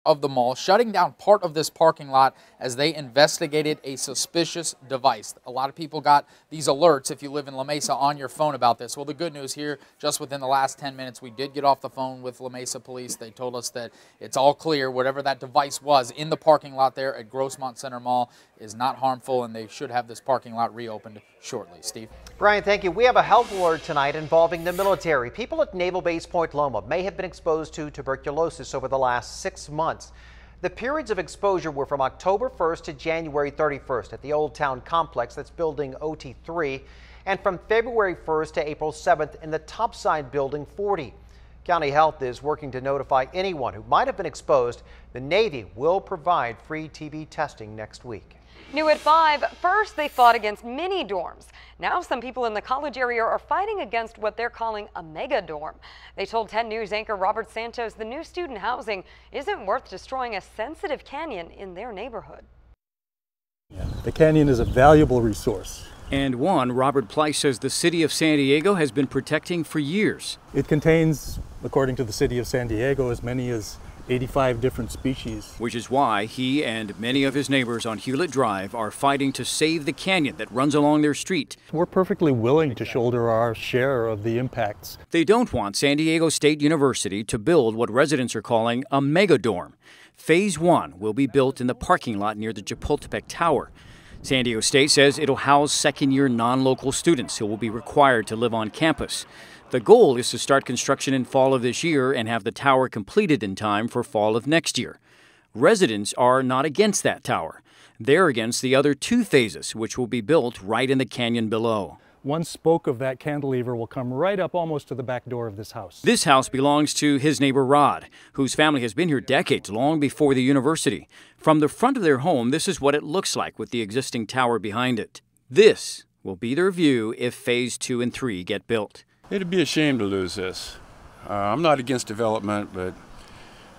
of the mall, shutting down part of this parking lot as they investigated a suspicious device. A lot of people got these alerts if you live in La Mesa on your phone about this. Well, the good news here, just within the last 10 minutes, we did get off the phone with La Mesa police. They told us that it's all clear. Whatever that device was in the parking lot there at Grossmont Center Mall is not harmful, and they should have this parking lot reopened shortly. Steve? Brian, thank you. We have a health alert tonight involving the military. People at Naval Base Point Loma may have been exposed to tuberculosis over the last 6 months. The periods of exposure were from October 1st to January 31st at the Old Town Complex, that's building OT3, and from February 1st to April 7th in the topside building 40. County Health is working to notify anyone who might have been exposed. The Navy will provide free TB testing next week. New at 5, first they fought against mini dorms. Now some people in the college area are fighting against what they're calling a mega dorm. They told 10 News anchor Robert Santos the new student housing isn't worth destroying a sensitive canyon in their neighborhood. The canyon is a valuable resource. And one Robert Pleiss says the city of San Diego has been protecting for years. It contains, according to the city of San Diego, as many as 85 different species. Which is why he and many of his neighbors on Hewlett Drive are fighting to save the canyon that runs along their street. We're perfectly willing to shoulder our share of the impacts. They don't want San Diego State University to build what residents are calling a mega dorm. Phase 1 will be built in the parking lot near the Chapultepec Tower. San Diego State says it'll house second-year non-local students who will be required to live on campus. The goal is to start construction in fall of this year and have the tower completed in time for fall of next year. Residents are not against that tower. They're against the other 2 phases, which will be built right in the canyon below. One spoke of that cantilever will come right up almost to the back door of this house. This house belongs to his neighbor Rod, whose family has been here decades, long before the university. From the front of their home, this is what it looks like with the existing tower behind it. This will be their view if Phase 2 and 3 get built. It'd be a shame to lose this. I'm not against development, but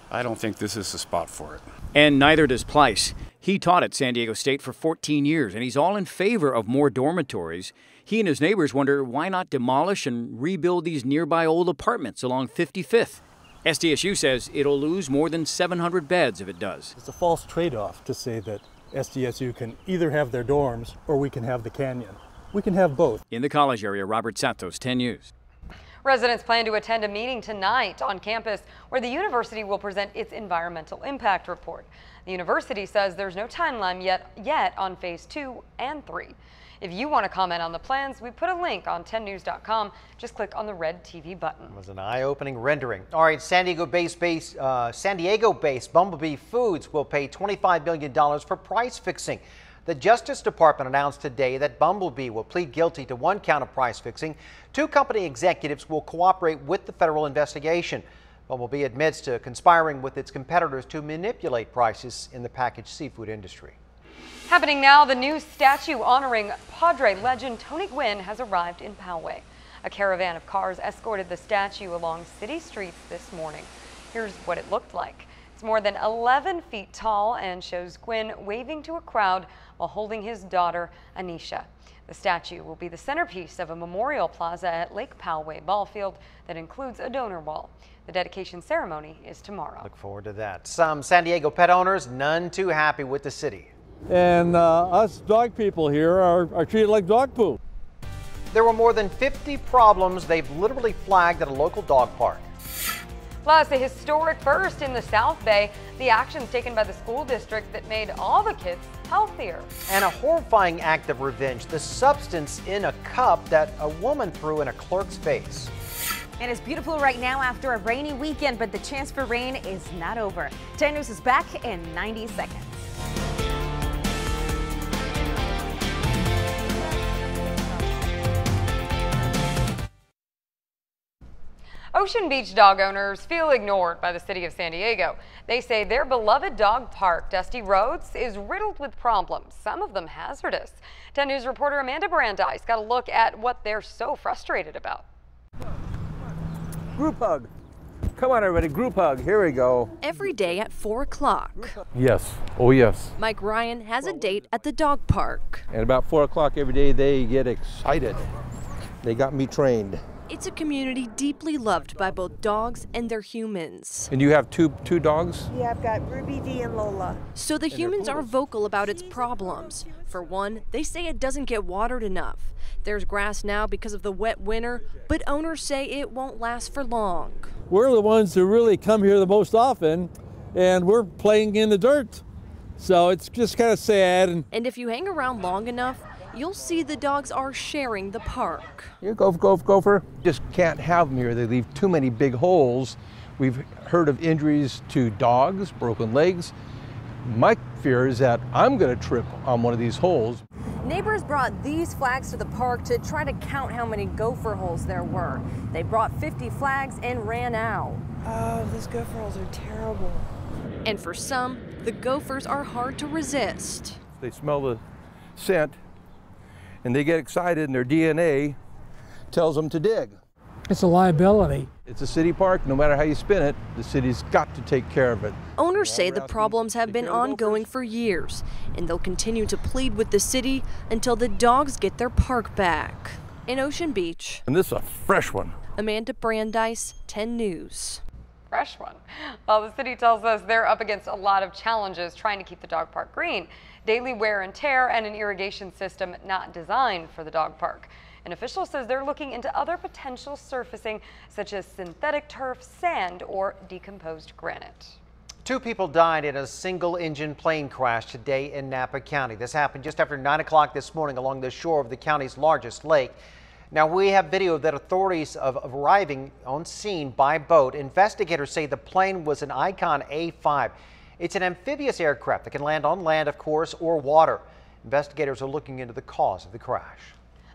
I don't think this is the spot for it. And neither does Pleiss. He taught at San Diego State for 14 years, and he's all in favor of more dormitories. He and his neighbors wonder why not demolish and rebuild these nearby old apartments along 55th. SDSU says it'll lose more than 700 beds if it does. It's a false trade-off to say that SDSU can either have their dorms or we can have the canyon. We can have both. In the college area, Robert Santos, 10 News. Residents plan to attend a meeting tonight on campus where the university will present its environmental impact report. The university says there's no timeline yet on Phase 2 and 3. If you want to comment on the plans, we put a link on 10news.com. Just click on the red TV button. It was an eye-opening rendering. All right, San Diego-based Bumblebee Foods will pay $25 million for price fixing. The Justice Department announced today that Bumblebee will plead guilty to 1 count of price fixing. 2 company executives will cooperate with the federal investigation. Bumblebee admits to conspiring with its competitors to manipulate prices in the packaged seafood industry. Happening now, the new statue honoring Padre legend Tony Gwynn has arrived in Poway. A caravan of cars escorted the statue along city streets this morning. Here's what it looked like. It's more than 11 feet tall and shows Gwynn waving to a crowd while holding his daughter, Anisha. The statue will be the centerpiece of a memorial plaza at Lake Poway ball field that includes a donor wall. The dedication ceremony is tomorrow. Look forward to that. Some San Diego pet owners, none too happy with the city. And us dog people here are treated like dog poop. There were more than 50 problems they've literally flagged at a local dog park. Plus, a historic first in the South Bay, the actions taken by the school district that made all the kids healthier. And a horrifying act of revenge, the substance in a cup that a woman threw in a clerk's face. And it's beautiful right now after a rainy weekend, but the chance for rain is not over. 10 News is back in 90 seconds. Ocean Beach dog owners feel ignored by the city of San Diego. They say their beloved dog park, Dusty Roads, is riddled with problems, some of them hazardous. 10 News reporter Amanda Brandeis got a look at what they're so frustrated about. Group hug. Come on, everybody, group hug. Here we go. Every day at 4 o'clock. Yes. Oh, yes. Mike Ryan has a date at the dog park. And about 4 o'clock every day, they get excited. They got me trained. It's a community deeply loved by both dogs and their humans. And you have two dogs? Yeah, I've got Ruby D and Lola. So the humans are vocal about its problems. For one, they say it doesn't get watered enough. There's grass now because of the wet winter, but owners say it won't last for long. We're the ones who really come here the most often, and we're playing in the dirt. So it's just kind of sad. And if you hang around long enough, you'll see the dogs are sharing the park. Here, gopher. Just can't have them here. They leave too many big holes. We've heard of injuries to dogs, broken legs. My fear is that I'm going to trip on one of these holes. Neighbors brought these flags to the park to try to count how many gopher holes there were. They brought 50 flags and ran out. Oh, those gopher holes are terrible. And for some, the gophers are hard to resist. They smell the scent and they get excited, and their DNA tells them to dig. It's a liability. It's a city park. No matter how you spin it, the city's got to take care of it. Owners say the problems have been ongoing for years, and they'll continue to plead with the city until the dogs get their park back. In Ocean Beach, And this is a fresh one. Amanda Brandeis, 10 News. Fresh one. Well, the city tells us they're up against a lot of challenges trying to keep the dog park green. Daily wear and tear and an irrigation system not designed for the dog park. An official says they're looking into other potential surfacing such as synthetic turf, sand, or decomposed granite. 2 people died in a single-engine plane crash today in Napa County. This happened just after 9 o'clock this morning along the shore of the county's largest lake. Now, we have video that authorities of arriving on scene by boat. Investigators say the plane was an Icon A5. It's an amphibious aircraft that can land on land, of course, or water. Investigators are looking into the cause of the crash.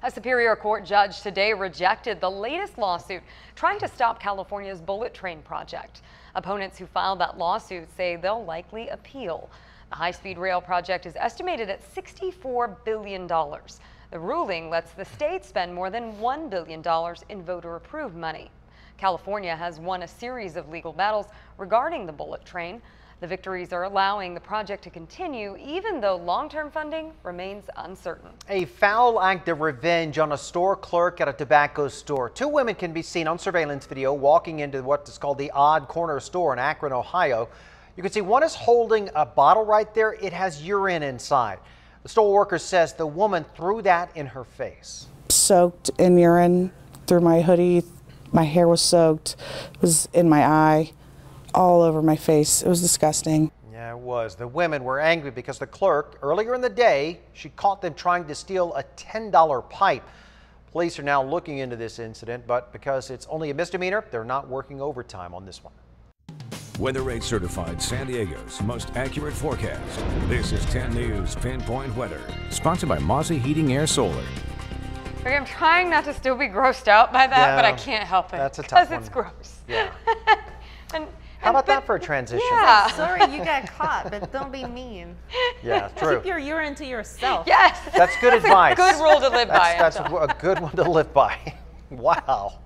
A Superior Court judge today rejected the latest lawsuit trying to stop California's bullet train project. Opponents who filed that lawsuit say they'll likely appeal. The high-speed rail project is estimated at $64 billion. The ruling lets the state spend more than $1 billion in voter-approved money. California has won a series of legal battles regarding the bullet train. The victories are allowing the project to continue, even though long-term funding remains uncertain. A foul act of revenge on a store clerk at a tobacco store. 2 women can be seen on surveillance video walking into what is called the Odd Corner store in Akron, Ohio. You can see one is holding a bottle right there. It has urine inside. The store worker says the woman threw that in her face. Soaked in urine through my hoodie. My hair was soaked. It was in my eye, all over my face. It was disgusting. Yeah, it was. The women were angry because the clerk, earlier in the day, she caught them trying to steal a $10 pipe. Police are now looking into this incident, but because it's only a misdemeanor, they're not working overtime on this one. Weatherate certified San Diego's most accurate forecast. This is 10 News Pinpoint Weather, sponsored by Mozzie Heating Air Solar. Okay, I'm trying not to still be grossed out by that, Yeah, but I can't help it. that's a tough because it's one. gross. Yeah. and How about that for a transition? Yeah. Sorry you got caught, but don't be mean. Yeah, true. Keep your urine to yourself. Yes. That's good advice. Good rule to live by. That's a good one to live by. Wow.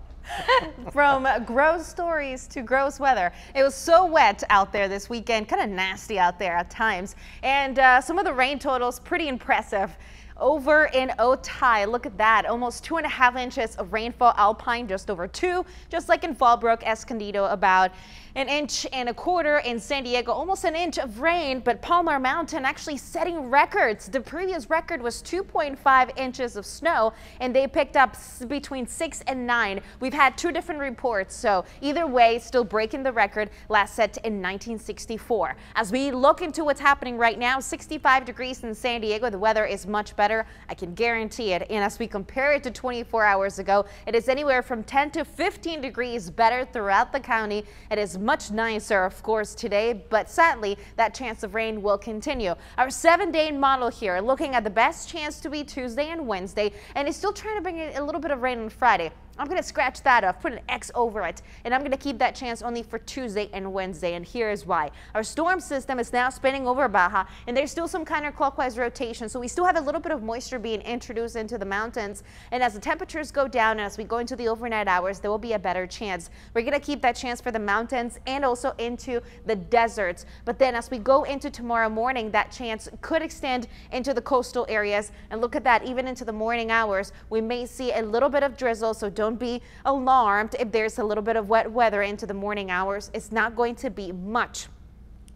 From gross stories to gross weather. It was so wet out there this weekend, kind of nasty out there at times. And some of the rain totals pretty impressive. Over in Otay, look at that, almost 2.5 inches of rainfall. Alpine just over 2, just like in Fallbrook, Escondido about 1.25 inches in San Diego, almost an inch of rain, but Palmer Mountain actually setting records. The previous record was 2.5 inches of snow, and they picked up between 6 and 9. We've had 2 different reports, so either way, still breaking the record last set in 1964. As we look into what's happening right now, 65 degrees in San Diego. The weather is much better. I can guarantee it. And as we compare it to 24 hours ago, it is anywhere from 10 to 15 degrees better throughout the county. It is much nicer, of course, today, but sadly, that chance of rain will continue. Our 7-day model here, looking at the best chance to be Tuesday and Wednesday, and it's still trying to bring in a little bit of rain on Friday. I'm going to scratch that off, put an X over it, and I'm going to keep that chance only for Tuesday and Wednesday, and here is why. Our storm system is now spinning over Baja, and there's still some counterclockwise rotation, so we still have a little bit of moisture being introduced into the mountains, and as the temperatures go down and as we go into the overnight hours, there will be a better chance. We're going to keep that chance for the mountains and also into the deserts, but then as we go into tomorrow morning, that chance could extend into the coastal areas, and look at that, even into the morning hours, we may see a little bit of drizzle, so don't don't be alarmed if there's a little bit of wet weather into the morning hours. It's not going to be much.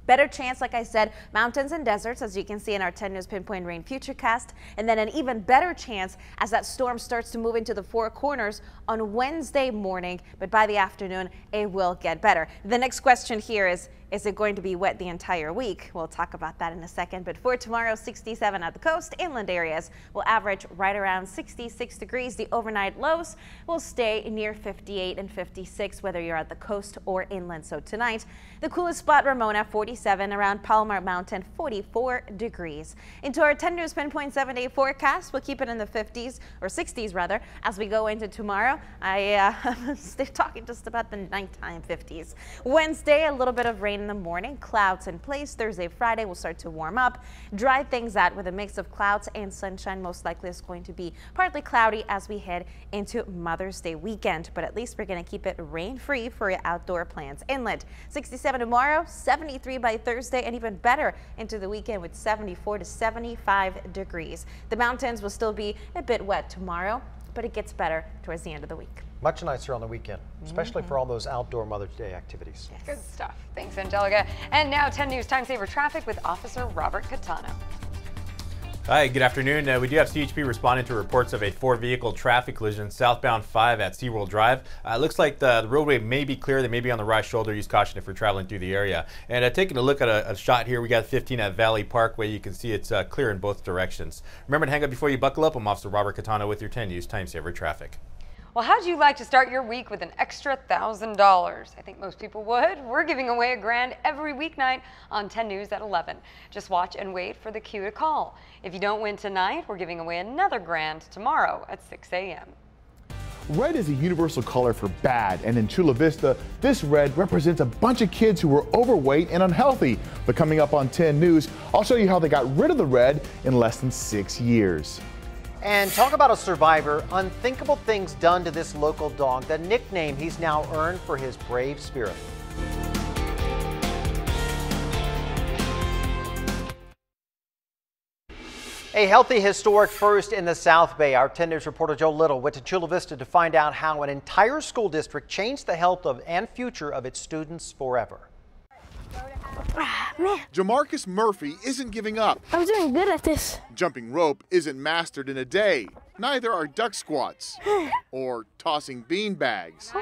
Better chance, like I said, mountains and deserts, as you can see in our 10 News Pinpoint Rain Futurecast, and then an even better chance as that storm starts to move into the Four Corners on Wednesday morning, but by the afternoon, it will get better. The next question here is it going to be wet the entire week? We'll talk about that in a second, but for tomorrow, 67 at the coast. Inland areas will average right around 66 degrees. The overnight lows will stay near 58 and 56, whether you're at the coast or inland. So tonight, the coolest spot, Ramona, 47, around Palomar Mountain, 44 degrees. Into our 10 News Pinpoint 7-day forecast, we'll keep it in the 50s, or 60s rather, as we go into tomorrow. I'm talking just about the nighttime 50s. Wednesday, a little bit of rain in the morning, clouds in place. Thursday, Friday will start to warm up, dry things out with a mix of clouds and sunshine. Most likely it's going to be partly cloudy as we head into Mother's Day weekend, but at least we're going to keep it rain-free for your outdoor plans. Inland, 67 tomorrow, 73 by Thursday, and even better into the weekend with 74 to 75 degrees. The mountains will still be a bit wet tomorrow, but it gets better towards the end of the week. Much nicer on the weekend, especially for all those outdoor Mother's Day activities. Yes. Good stuff. Thanks, Angelica. And now 10 News Time Saver Traffic with Officer Robert Catano. Hi, good afternoon. We do have CHP responding to reports of a 4-vehicle traffic collision southbound 5 at SeaWorld Drive. Looks like the roadway may be clear. They may be on the right shoulder. Use caution if you're traveling through the area. And taking a look at a shot here, we got 15 at Valley Parkway. You can see it's clear in both directions. Remember to hang up before you buckle up. I'm Officer Robert Catano with your 10 News Time Saver Traffic. Well, how'd you like to start your week with an extra $1,000? I think most people would. We're giving away $1,000 every weeknight on 10 News at 11. Just watch and wait for the cue to call. If you don't win tonight, we're giving away another $1,000 tomorrow at 6 a.m. Red is a universal color for bad, and in Chula Vista, this red represents a bunch of kids who were overweight and unhealthy. But coming up on 10 News, I'll show you how they got rid of the red in less than 6 years. And talk about a survivor, unthinkable things done to this local dog, the nickname he's now earned for his brave spirit. A healthy historic first in the South Bay. Our 10 News reporter Joe Little went to Chula Vista to find out how an entire school district changed the health of and future of its students forever. Jamarcus Murphy isn't giving up. I'm doing good at this. Jumping rope isn't mastered in a day. Neither are duck squats or tossing bean bags.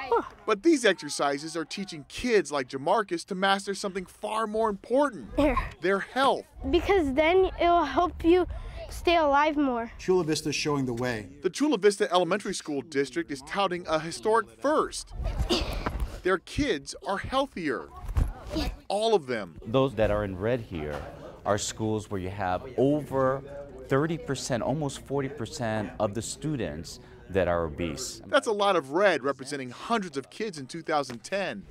But these exercises are teaching kids like Jamarcus to master something far more important, their health. Because then it'll help you stay alive more. Chula Vista is showing the way. The Chula Vista Elementary School District is touting a historic first. Their kids are healthier. All of them. Those that are in red here are schools where you have over 30%, almost 40% of the students that are obese. That's a lot of red representing hundreds of kids in 2010.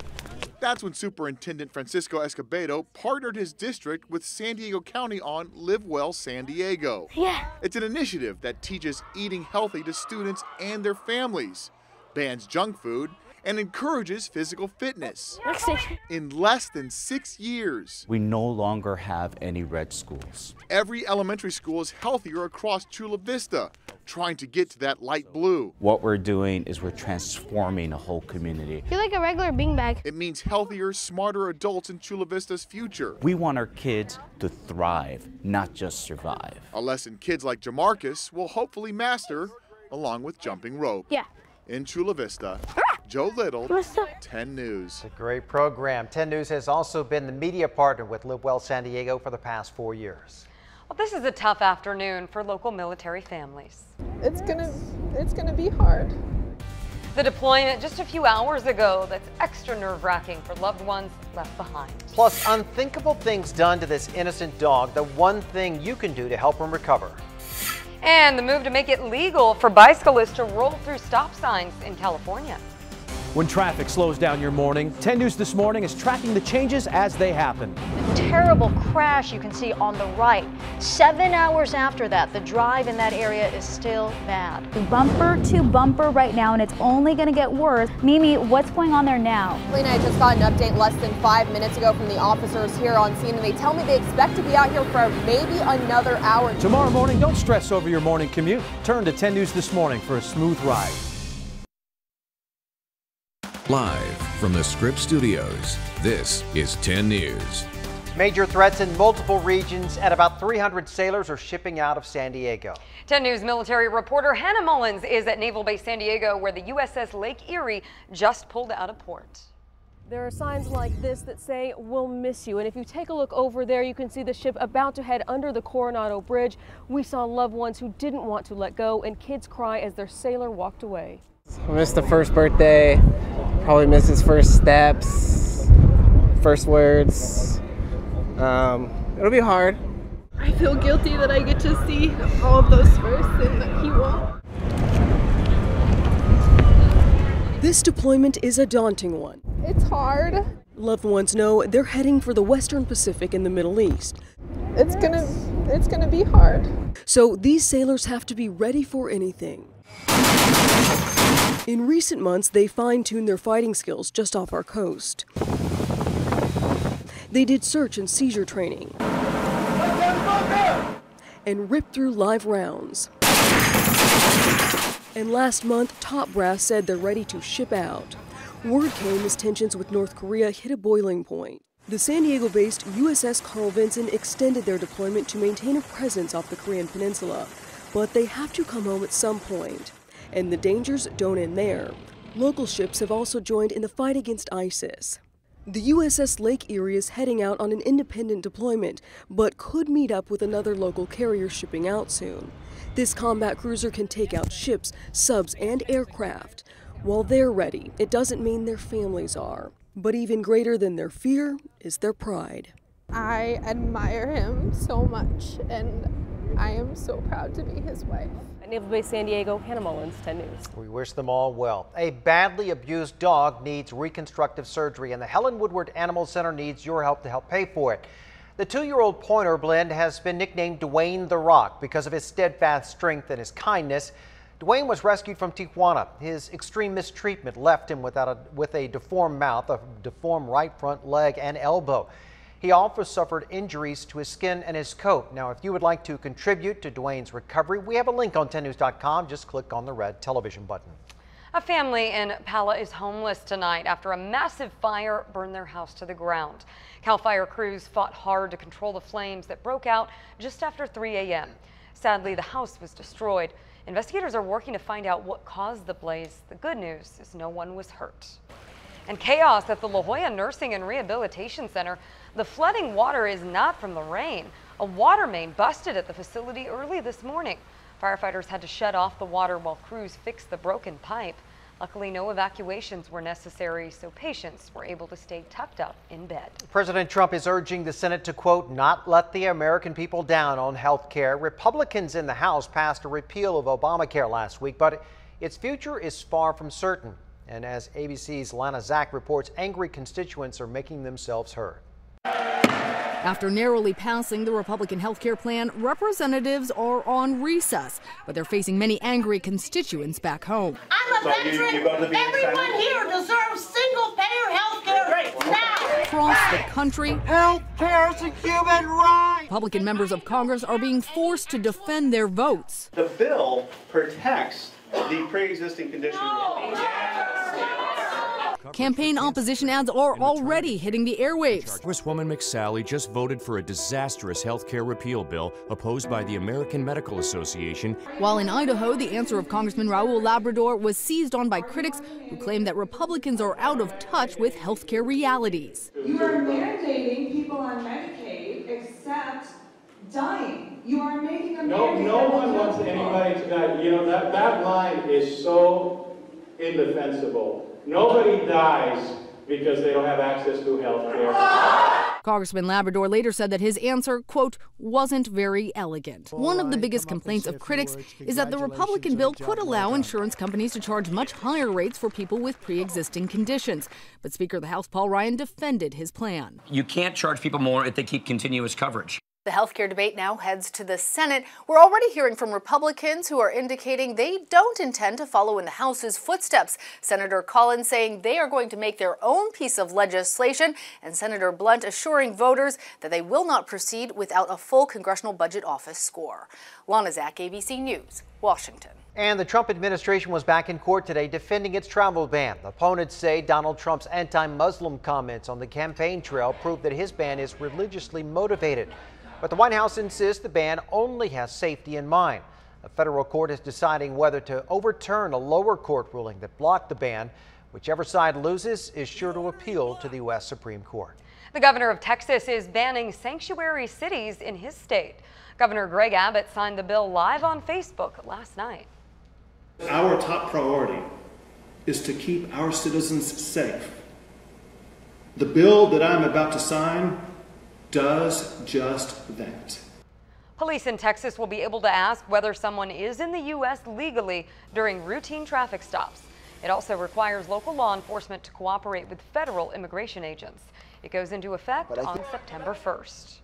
That's when Superintendent Francisco Escobedo partnered his district with San Diego County on Live Well San Diego. Yeah. It's an initiative that teaches eating healthy to students and their families, bans junk food, and encourages physical fitness. In less than 6 years, we no longer have any red schools. Every elementary school is healthier across Chula Vista, trying to get to that light blue. What we're doing is we're transforming a whole community. You're like a regular beanbag. It means healthier, smarter adults in Chula Vista's future. We want our kids to thrive, not just survive. A lesson kids like Jamarcus will hopefully master, along with jumping rope. Yeah. In Chula Vista, Joe Little, 10 News. It's a great program. 10 News has also been the media partner with Live Well San Diego for the past 4 years. Well, this is a tough afternoon for local military families. It's gonna be hard. The deployment just a few hours ago that's extra nerve-wracking for loved ones left behind. Plus, unthinkable things done to this innocent dog, the one thing you can do to help him recover. And the move to make it legal for bicyclists to roll through stop signs in California. When traffic slows down your morning, 10 News This Morning is tracking the changes as they happen. Terrible crash you can see on the right. 7 hours after that, the drive in that area is still bad. Bumper to bumper right now, and it's only going to get worse. Mimi, what's going on there now? Lena, I just got an update less than 5 minutes ago from the officers here on scene, and they tell me they expect to be out here for maybe another hour. Tomorrow morning, don't stress over your morning commute. Turn to 10 News This Morning for a smooth ride. Live from the Scripps Studios, this is 10 News. Major threats in multiple regions, and about 300 sailors are shipping out of San Diego. 10 News military reporter Hannah Mullins is at Naval Base San Diego, where the USS Lake Erie just pulled out of port. There are signs like this that say, "We'll miss you." And if you take a look over there, you can see the ship about to head under the Coronado Bridge. We saw loved ones who didn't want to let go and kids cry as their sailor walked away. I missed the first birthday, probably missed his first steps, first words. It'll be hard. I feel guilty that I get to see all of those first and that he won't. This deployment is a daunting one. It's hard. Loved ones know they're heading for the Western Pacific in the Middle East. It's gonna be hard. So these sailors have to be ready for anything. In recent months, they fine-tuned their fighting skills just off our coast. They did search and seizure training and ripped through live rounds. And last month, top brass said they're ready to ship out. Word came as tensions with North Korea hit a boiling point. The San Diego-based USS Carl Vinson extended their deployment to maintain a presence off the Korean peninsula. But they have to come home at some point. And the dangers don't end there. Local ships have also joined in the fight against ISIS. The USS Lake Erie is heading out on an independent deployment, but could meet up with another local carrier shipping out soon. This combat cruiser can take out ships, subs, and aircraft. While they're ready, it doesn't mean their families are. But even greater than their fear is their pride. I admire him so much, and I am so proud to be his wife. At Naval Base San Diego, Hannah Mullins, 10 News. We wish them all well. A badly abused dog needs reconstructive surgery, and the Helen Woodward Animal Center needs your help to help pay for it. The 2-year-old pointer blend has been nicknamed Dwayne the Rock because of his steadfast strength and his kindness. Dwayne was rescued from Tijuana. His extreme mistreatment left him with a deformed mouth, a deformed right front leg and elbow. He also suffered injuries to his skin and his coat. Now, if you would like to contribute to Dwayne's recovery, we have a link on 10news.com. Just click on the red television button. A family in Pala is homeless tonight after a massive fire burned their house to the ground. CAL FIRE crews fought hard to control the flames that broke out just after 3 a.m. Sadly, the house was destroyed. Investigators are working to find out what caused the blaze. The good news is no one was hurt. And chaos at the La Jolla Nursing and Rehabilitation Center. The flooding water is not from the rain. A water main busted at the facility early this morning. Firefighters had to shut off the water while crews fixed the broken pipe. Luckily, no evacuations were necessary, so patients were able to stay tucked up in bed. President Trump is urging the Senate to, quote, not let the American people down on health care. Republicans in the House passed a repeal of Obamacare last week, but its future is far from certain. And as ABC's Lana Zach reports, angry constituents are making themselves heard. After narrowly passing the Republican health care plan, representatives are on recess, but they're facing many angry constituents back home. I'm a veteran. Everyone here deserves single-payer health care now. Across the country, health care is a human right. Republican members of Congress are being forced to defend their votes. The bill protects the pre-existing condition. Campaign opposition ads are already hitting the airwaves. Congresswoman McSally just voted for a disastrous health care repeal bill opposed by the American Medical Association. While in Idaho, the answer of Congressman Raul Labrador was seized on by critics who claim that Republicans are out of touch with health care realities. You are mandating people on Medicaid except dying. You are making a mandate. No one wants anybody to die. You know, that line is so indefensible. Nobody dies because they don't have access to health care. Congressman Labrador later said that his answer, quote, wasn't very elegant. One of the biggest complaints of critics is that the Republican bill could allow insurance companies to charge much higher rates for people with pre-existing conditions. But Speaker of the House Paul Ryan defended his plan. You can't charge people more if they keep continuous coverage. The healthcare debate now heads to the Senate. We're already hearing from Republicans who are indicating they don't intend to follow in the House's footsteps. Senator Collins saying they are going to make their own piece of legislation, and Senator Blunt assuring voters that they will not proceed without a full Congressional Budget Office score. Lana Zach, ABC News. Washington. And the Trump administration was back in court today defending its travel ban. Opponents say Donald Trump's anti-Muslim comments on the campaign trail prove that his ban is religiously motivated. But the White House insists the ban only has safety in mind. A federal court is deciding whether to overturn a lower court ruling that blocked the ban. Whichever side loses is sure to appeal to the U.S. Supreme Court. The governor of Texas is banning sanctuary cities in his state. Governor Greg Abbott signed the bill live on Facebook last night. Our top priority is to keep our citizens safe. The bill that I'm about to sign does just that. Police in Texas will be able to ask whether someone is in the U.S. legally during routine traffic stops. It also requires local law enforcement to cooperate with federal immigration agents. It goes into effect on September 1st.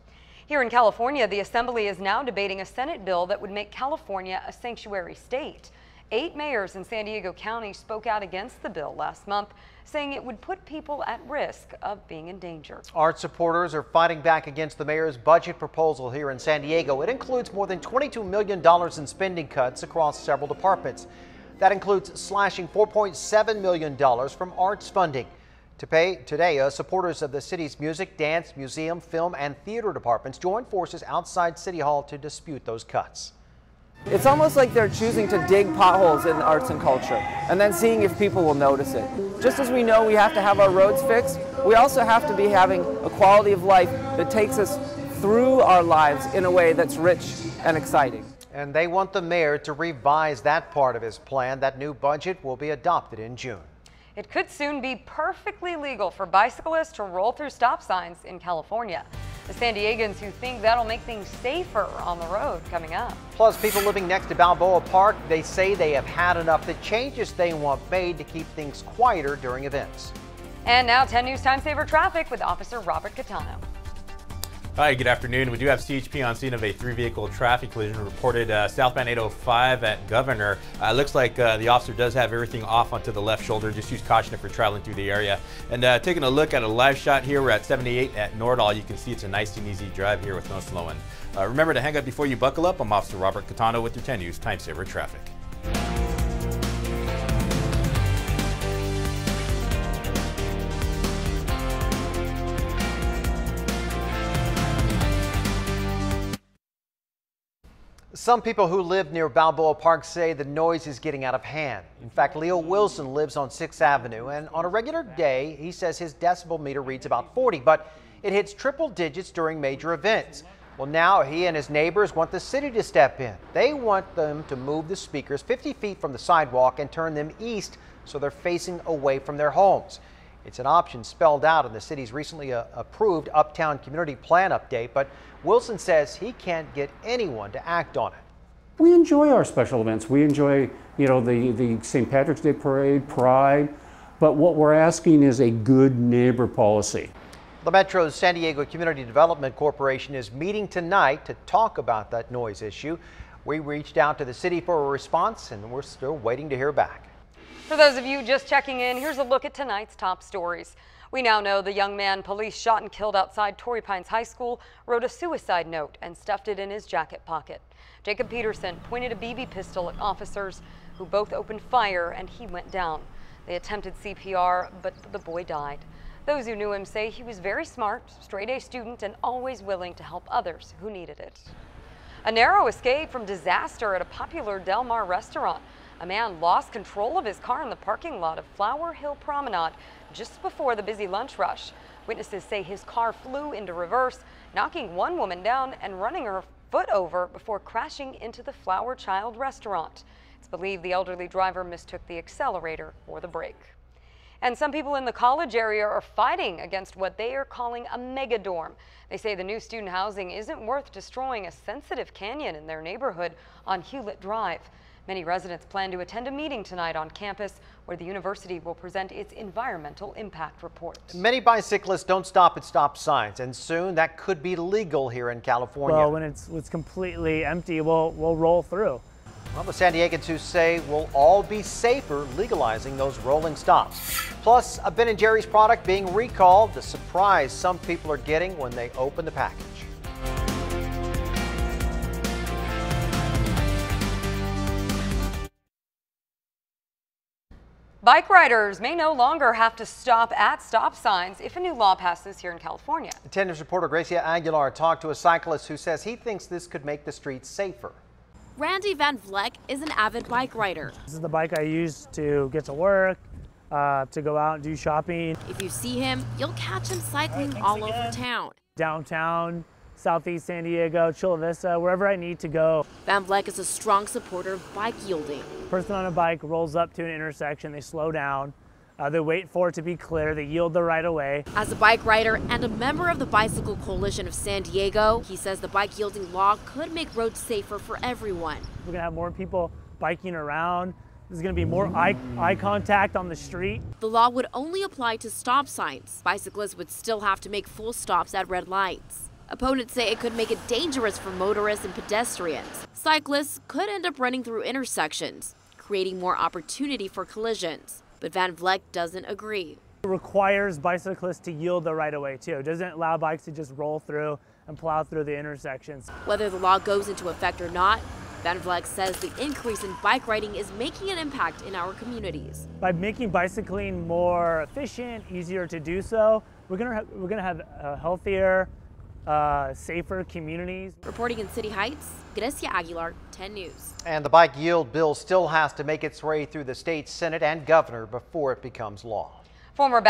Here in California, the Assembly is now debating a Senate bill that would make California a sanctuary state. 8 mayors in San Diego County spoke out against the bill last month, saying it would put people at risk of being in danger. Art supporters are fighting back against the mayor's budget proposal here in San Diego. It includes more than $22 million in spending cuts across several departments. That includes slashing $4.7 million from arts funding. Today, supporters of the city's music, dance, museum, film, and theater departments joined forces outside City Hall to dispute those cuts. It's almost like they're choosing to dig potholes in arts and culture and then seeing if people will notice it. Just as we know we have to have our roads fixed, we also have to be having a quality of life that takes us through our lives in a way that's rich and exciting. And they want the mayor to revise that part of his plan. That new budget will be adopted in June. It could soon be perfectly legal for bicyclists to roll through stop signs in California. The San Diegans who think that'll make things safer on the road coming up. Plus, people living next to Balboa Park, they say they have had enough. The changes they want made to keep things quieter during events. And now 10 News Time Saver traffic with Officer Robert Catano. Hi, good afternoon. We do have CHP on scene of a 3-vehicle traffic collision reported southbound 805 at Governor. Looks like the officer does have everything off onto the left shoulder. Just use caution if you're traveling through the area. And taking a look at a live shot here, we're at 78 at Nordal. You can see it's a nice and easy drive here with no slowing. Remember to hang up before you buckle up. I'm Officer Robert Catano with your 10 News Time Saver traffic. Some people who live near Balboa Park say the noise is getting out of hand. In fact, Leo Wilson lives on 6th Avenue, and on a regular day, he says his decibel meter reads about 40, but it hits triple digits during major events. Well, now he and his neighbors want the city to step in. They want them to move the speakers 50 feet from the sidewalk and turn them east so they're facing away from their homes. It's an option spelled out in the city's recently approved Uptown Community Plan update, but Wilson says he can't get anyone to act on it. We enjoy our special events. We enjoy, the St. Patrick's Day Parade, Pride, but what we're asking is a good neighbor policy. The Metro's San Diego Community Development Corporation is meeting tonight to talk about that noise issue. We reached out to the city for a response, and we're still waiting to hear back. For those of you just checking in, here's a look at tonight's top stories. We now know the young man police shot and killed outside Torrey Pines High School wrote a suicide note and stuffed it in his jacket pocket. Jacob Peterson pointed a BB pistol at officers who both opened fire and he went down. They attempted CPR, but the boy died. Those who knew him say he was very smart, straight-A student, and always willing to help others who needed it. A narrow escape from disaster at a popular Del Mar restaurant. A man lost control of his car in the parking lot of Flower Hill Promenade just before the busy lunch rush. Witnesses say his car flew into reverse, knocking one woman down and running her foot over before crashing into the Flower Child restaurant. It's believed the elderly driver mistook the accelerator for the brake. And some people in the college area are fighting against what they are calling a mega dorm. They say the new student housing isn't worth destroying a sensitive canyon in their neighborhood on Hewlett Drive. Many residents plan to attend a meeting tonight on campus where the university will present its environmental impact report. Many bicyclists don't stop at stop signs, and soon that could be legal here in California. Well, when it's completely empty, we'll roll through. Well, the San Diegans who say we'll all be safer legalizing those rolling stops. Plus, a Ben & Jerry's product being recalled, the surprise some people are getting when they open the package. Bike riders may no longer have to stop at stop signs if a new law passes here in California. 10 News reporter Gracia Aguilar talked to a cyclist who says he thinks this could make the streets safer. Randy Van Vleck is an avid bike rider. This is the bike I use to get to work, to go out and do shopping. If you see him, you'll catch him cycling all over town. Downtown, Southeast San Diego, Chula Vista, wherever I need to go. Van Vleck is a strong supporter of bike yielding. Person on a bike rolls up to an intersection, they slow down, they wait for it to be clear, they yield the right of way. As a bike rider and a member of the Bicycle Coalition of San Diego, he says the bike yielding law could make roads safer for everyone. We're gonna have more people biking around. There's going to be more eye contact on the street. The law would only apply to stop signs. Bicyclists would still have to make full stops at red lights. Opponents say it could make it dangerous for motorists and pedestrians. Cyclists could end up running through intersections, creating more opportunity for collisions. But Van Vleck doesn't agree. It requires bicyclists to yield the right of way too. It doesn't allow bikes to just roll through and plow through the intersections. Whether the law goes into effect or not, Van Vleck says the increase in bike riding is making an impact in our communities. By making bicycling more efficient, easier to do so, we're gonna have healthier, safer communities. Reporting in City Heights, Gracia Aguilar, 10 News. And the bike yield bill still has to make its way through the state Senate and governor before it becomes law. Former